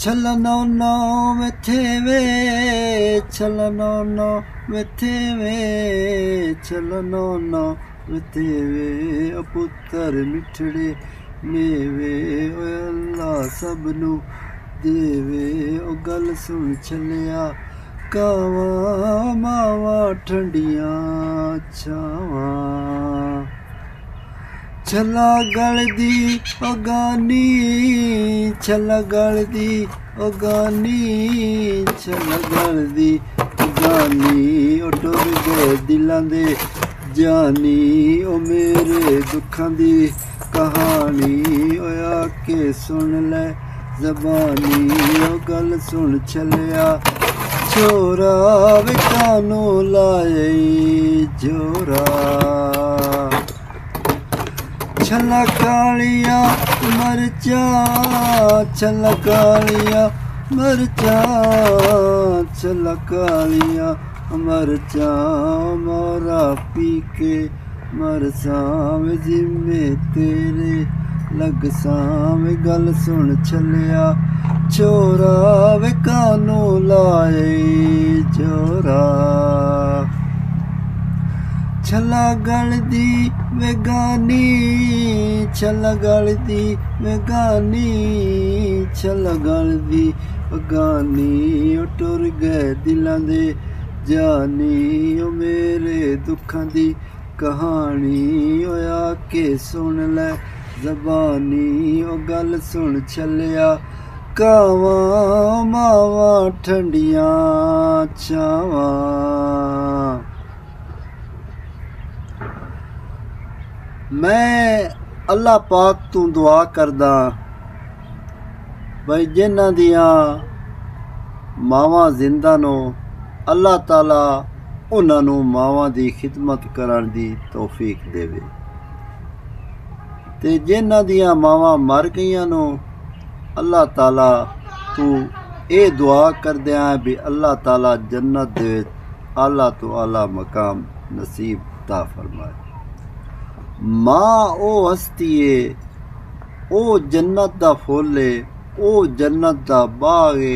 ਛਲਨੋ ਨੋ ਮਿੱਥੇ ਵੇ ਛਲਨੋ ਨੋ ਮਿੱਥੇ ਵੇ ਛਲਨੋ ਨੋ ਮਿੱਥੇ ਵੇ ਓ ਪੁੱਤਰ ਮਿੱਠੜੇ ਮੇਵੇ ਓਏ ਅੱਲਾ ਸਭ ਨੂੰ ਦੇਵੇ ਓ ਗੱਲ ਸੁਣ ਛਲਿਆ ਕਾਵਾਂ ਮਾਵਾਂ ਠੰਡੀਆਂ ਛਾਵਾਂ ਛੱਲਾ ਗਲਦੀ ਓ ਗਾਨੀ ਛੱਲਾ ਗਲਦੀ ਓ ਗਾਨੀ ਛੱਲਾ ਗਲਦੀ ਓ ਗਾਨੀ ਓ ਟੁਰ ਗਏ ਦਿਲਾਂ ਦੇ ਜਾਨੀ ਓ ਮੇਰੇ ਦੁੱਖਾਂ ਦੀ ਕਹਾਣੀ ਓ ਆ ਕੇ ਸੁਣ ਲੈ ਜ਼ਬਾਨੀ ਓ ਗੱਲ ਸੁਣ ਛਲਿਆ ਛੋਰਾ ਵੇ ਕਾਨੂੰ ਲਾਏ ਜੋਰਾ ਛੱਲਾ ਕਾਲੀਆਂ ਮਰਚਾਂ ਛੱਲਾ ਕਾਲੀਆਂ ਮਰਚਾਂ ਛੱਲਾ ਕਾਲੀਆਂ ਮਰਚਾਂ ਮੋਰਾ ਪੀ ਕੇ ਮਰਸਾਂ ਵੇ ਜਿੰਮੇ ਤੇਰੇ ਲੱਗਸਾਂ ਵੇ ਗੱਲ ਸੁਣ ਛਲਿਆ ਛੋਰਾ ਵੇ ਕਾਨੂੰ ਲਾਏ ਜੋਰਾ ਛੱਲਾ ਗਲਦੀ ਵੇ ਗਾਨੀ ਛੱਲਾ ਗਲਦੀ ਵੇ ਗਾਨੀ ਛੱਲਾ ਗਲਦੀ ਵੇ ਗਾਨੀ ਓ ਟੁਰ ਗਏ ਦਿਲਾਂ ਦੇ ਜਾਨੀ ਓ ਮੇਰੇ ਦੁੱਖਾਂ ਦੀ ਕਹਾਣੀ ਓ ਆ ਕੇ ਸੁਣ ਲੈ ਜ਼ਬਾਨੀ ਓ ਗੱਲ ਸੁਣ ਛਲਿਆ ਕਾਵਾਂ ਮਾਵਾਂ ਠੰਡੀਆਂ ਛਾਵਾਂ। मैं अल्लाह पाक तू दुआ करदा भाई जिन्हां दियां मावां जिंदा नो अल्लाह ताला उन्हां नूं मावां दी खिदमत करन दी तौफीक देवे ते जिन्हां दियां मावां मर गईयां नो अल्लाह ताला तू ये दुआ करदियां भी अल्लाह ताला जन्नत दे आला तो आला मकाम नसीब ता फरमाए। माँ ओ हस्ती है ओ जन्नत दा फुल है ओ जन्नत दा बाग है